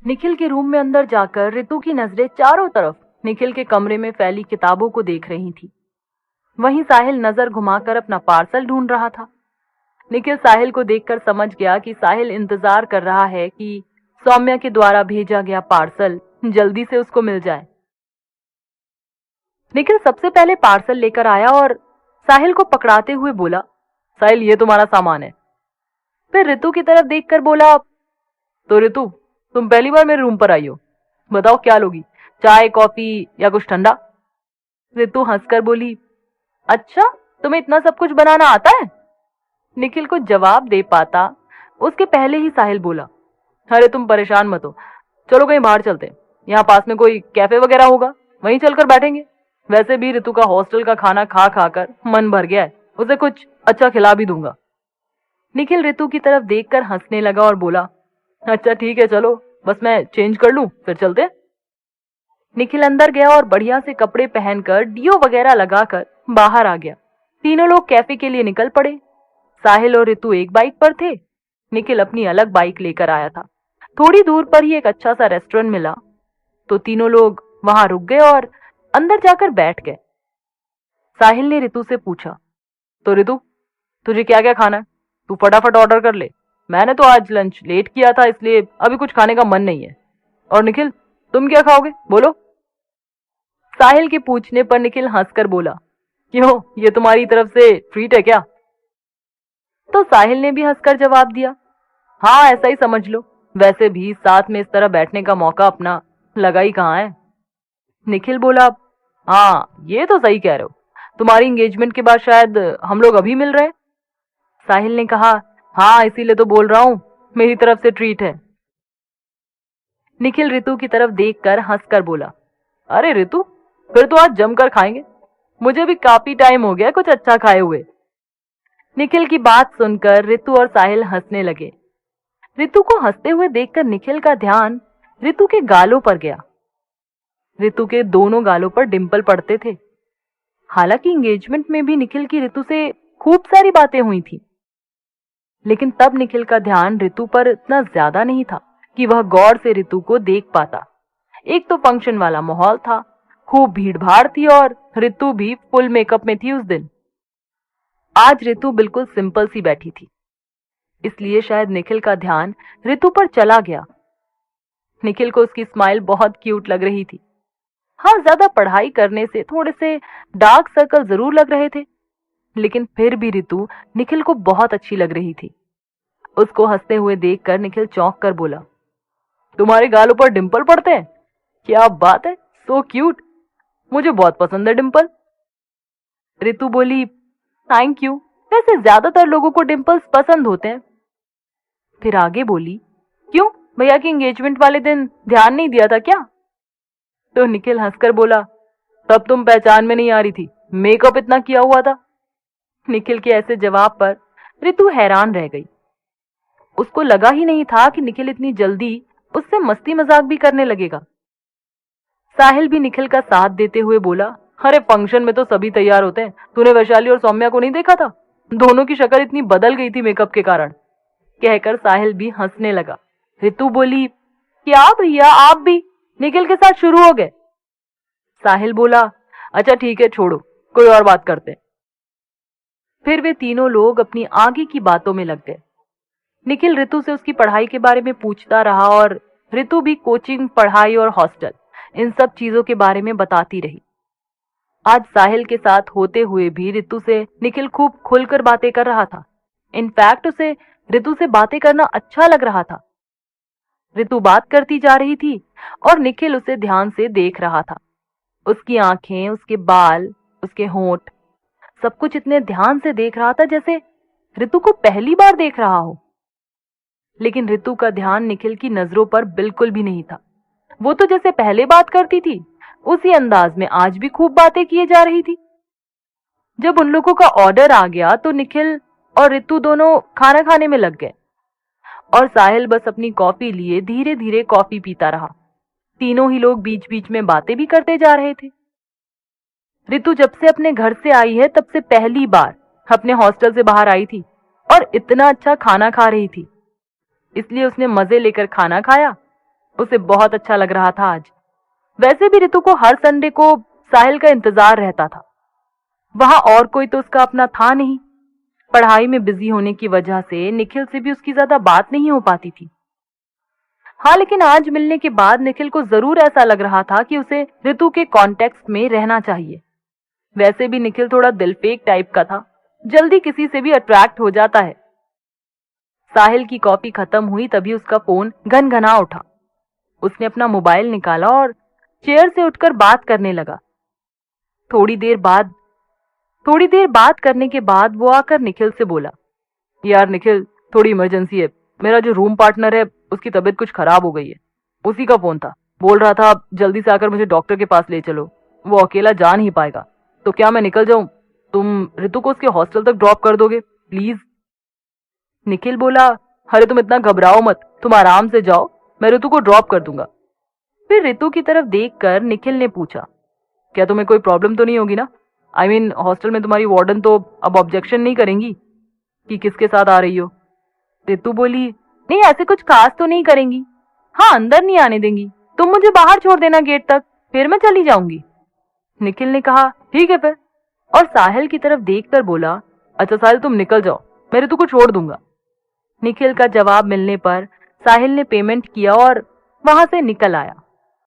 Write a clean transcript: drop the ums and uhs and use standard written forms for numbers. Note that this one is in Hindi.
निखिल के रूम में अंदर जाकर रितु की नजरें चारों तरफ निखिल के कमरे में फैली किताबों को देख रही थी। वहीं साहिल नजर घुमाकर अपना पार्सल ढूंढ रहा था। निखिल साहिल को देखकर समझ गया कि साहिल इंतजार कर रहा है कि सौम्या के द्वारा भेजा गया पार्सल जल्दी से उसको मिल जाए। निखिल सबसे पहले पार्सल लेकर आया और साहिल को पकड़ाते हुए बोला, साहिल ये तुम्हारा सामान है। फिर रितु की तरफ देखकर बोला, तो रितु तुम पहली बार मेरे रूम पर आई हो, बताओ क्या लोगी, चाय कॉफी या कुछ ठंडा। रितु हंसकर बोली, अच्छा तुम्हें इतना सब कुछ बनाना आता है। निखिल को जवाब दे पाता उसके पहले ही साहिल बोला, अरे तुम परेशान मत हो, चलो कहीं बाहर चलते हैं, यहाँ पास में कोई कैफे वगैरह होगा, वहीं चलकर बैठेंगे। वैसे भी रितु का हॉस्टल का खाना खा खाकर मन भर गया है, उसे कुछ अच्छा खिला भी दूंगा। निखिल रितु की तरफ देखकर हंसने लगा और बोला, अच्छा ठीक है चलो, बस मैं चेंज कर लूं फिर चलते। निखिल अंदर गया और बढ़िया से कपड़े पहनकर डियो वगैरह लगाकर बाहर आ गया। तीनों लोग कैफे के लिए निकल पड़े। साहिल और रितु एक बाइक पर थे, निखिल अपनी अलग बाइक लेकर आया था। थोड़ी दूर पर ही एक अच्छा सा रेस्टोरेंट मिला तो तीनों लोग वहां रुक गए और अंदर जाकर बैठ गए। साहिल ने रितु से पूछा, तो रितु तुझे क्या क्या खाना है, तू फटाफट ऑर्डर कर ले, मैंने तो आज लंच लेट किया था इसलिए अभी कुछ खाने का मन नहीं है। और निखिल तुम क्या खाओगे बोलो। साहिल के पूछने पर निखिल हंसकर बोला, क्यों ये तुम्हारी तरफ से ट्रीट है क्या। तो साहिल ने भी हंसकर जवाब दिया, हाँ ऐसा ही समझ लो, वैसे भी साथ में इस तरह बैठने का मौका अपना लगा ही कहाँ है। निखिल बोला, हाँ ये तो सही कह रहे हो, तुम्हारी एंगेजमेंट के बाद शायद हम लोग अभी मिल रहे हैं। साहिल ने कहा, हाँ इसीलिए तो बोल रहा हूं, मेरी तरफ से ट्रीट है। निखिल रितु की तरफ देखकर हंसकर बोला, अरे रितु फिर तो आज जमकर खाएंगे, मुझे भी काफी टाइम हो गया कुछ अच्छा खाए हुए। निखिल की बात सुनकर रितु और साहिल हंसने लगे। रितु को हंसते हुए देखकर निखिल का ध्यान रितु के गालों पर गया। रितु के दोनों गालों पर डिंपल पड़ते थे। हालांकि एंगेजमेंट में भी निखिल की रितु से खूब सारी बातें हुई थी, लेकिन तब निखिल का ध्यान रितु पर इतना ज्यादा नहीं था कि वह गौर से रितु को देख पाता। एक तो फंक्शन वाला माहौल था, खूब भीड़ भाड़ थी और रितु भी फुल मेकअप में थी उस दिन। आज रितु बिल्कुल सिंपल सी बैठी थी, इसलिए शायद निखिल का ध्यान रितु पर चला गया। निखिल को उसकी स्माइल बहुत क्यूट लग रही थी। हाँ ज्यादा पढ़ाई करने से थोड़े से डार्क सर्कल जरूर लग रहे थे, लेकिन फिर भी रितु निखिल को बहुत अच्छी लग रही थी। उसको हंसते हुए देखकर निखिल चौंक कर बोला, तुम्हारे गालों पर डिंपल पड़ते हैं, क्या बात है, सो क्यूट, मुझे बहुत पसंद है डिंपल। रितु बोली, थैंक यू, वैसे ज्यादातर लोगों को डिंपल्स पसंद होते हैं। फिर आगे बोली, क्यों भैया की एंगेजमेंट वाले दिन ध्यान नहीं दिया था क्या। तो निखिल हंसकर बोला, तब तुम पहचान में नहीं आ रही थी, मेकअप इतना किया हुआ था। निखिल के ऐसे जवाब पर रितु हैरान रह गई। उसको लगा ही नहीं था कि निखिल इतनी जल्दी उससे मस्ती मजाक भी करने लगेगा। साहिल भी निखिल का साथ देते हुए बोला, अरे फंक्शन में तो सभी तैयार होते हैं, तूने वैशाली और सौम्या को नहीं देखा था, दोनों की शक्ल इतनी बदल गई थी मेकअप के कारण। कहकर साहिल भी हंसने लगा। रितु बोली, क्या भैया आप भी निखिल के साथ शुरू हो गए। साहिल बोला, अच्छा ठीक है छोड़ो, कोई और बात करते हैं। फिर वे तीनों लोग अपनी आगे की बातों में लग गए। निखिल रितु से उसकी पढ़ाई के बारे में पूछता रहा और रितु भी कोचिंग, पढ़ाई और हॉस्टल, इन सब चीजों के बारे में बताती रही। आज साहिल के साथ होते हुए भी रितु से निखिल खूब खुलकर बातें कर रहा था। इनफैक्ट उसे रितु से बातें करना अच्छा लग रहा था। रितु बात करती जा रही थी और निखिल उसे ध्यान से देख रहा था। उसकी आंखें, उसके बाल, उसके होंठ, सब कुछ इतने ध्यान से देख रहा था जैसे रितु को पहली बार देख रहा हो। लेकिन रितु का ध्यान निखिल की नजरों पर बिल्कुल भी नहीं था। वो तो जैसे पहले बात करती थी उसी अंदाज में आज भी खूब बातें किए जा रही थी। जब उन लोगों का ऑर्डर आ गया तो निखिल और रितु दोनों खाना खाने में लग गए और साहिल बस अपनी कॉफी लिए धीरे धीरे कॉफी पीता रहा। तीनों ही लोग बीच बीच में बातें भी करते जा रहे थे। रितु जब से अपने घर से आई है तब से पहली बार अपने हॉस्टल से बाहर आई थी और इतना अच्छा खाना खा रही थी, इसलिए उसने मजे लेकर खाना खाया, उसे बहुत अच्छा लग रहा था आज। वैसे भी ऋतु को हर संडे को साहिल का इंतजार रहता था। वहां और कोई तो उसका अपना था नहीं। पढ़ाई में बिजी होने की वजह से निखिल से भी उसकी ज्यादा बात नहीं हो पाती थी। हाँ, लेकिन आज मिलने के बाद निखिल को जरूर ऐसा लग रहा था कि उसे ऋतु के कॉन्टेक्स्ट में रहना चाहिए। वैसे भी निखिल थोड़ा दिलफेक टाइप का था, जल्दी किसी से भी अट्रैक्ट हो जाता है। साहिल की कॉफी खत्म हुई तभी उसका फोन घनघना उठा। उसने अपना मोबाइल निकाला और चेयर से उठकर बात करने लगा। थोड़ी देर बात करने के बाद वो आकर निखिल से बोला, यार निखिल, थोड़ी इमरजेंसी है। मेरा जो रूम पार्टनर है उसकी तबीयत कुछ खराब हो गई है। उसी का फोन था, बोल रहा था जल्दी से आकर मुझे डॉक्टर के पास ले चलो, वो अकेला जा नहीं पाएगा। तो क्या मैं निकल जाऊं? तुम ऋतु को उसके हॉस्टल तक ड्रॉप कर दोगे प्लीज? निखिल बोला, अरे तुम इतना घबराओ मत, तुम आराम से जाओ, मैं ऋतु को ड्रॉप कर दूंगा। फिर ऋतु की तरफ देखकर निखिल ने पूछा, क्या तुम्हें कोई प्रॉब्लम तो नहीं होगी ना? आई मीन हॉस्टल में तुम्हारी वार्डन तो अब ऑब्जेक्शन नहीं करेंगी कि किसके साथ आ रही हो? ऋतु बोली, नहीं ऐसे कुछ खास तो नहीं करेंगी। हाँ, अंदर नहीं आने देंगी। तुम मुझे बाहर छोड़ देना गेट तक, फिर मैं चली जाऊंगी। निखिल ने कहा, ठीक है फिर, और साहिल की तरफ देखकर बोला, अच्छा साहिल तुम निकल जाओ, मैं ऋतु को छोड़ दूंगा। निखिल का जवाब मिलने पर साहिल ने पेमेंट किया और वहां से निकल आया।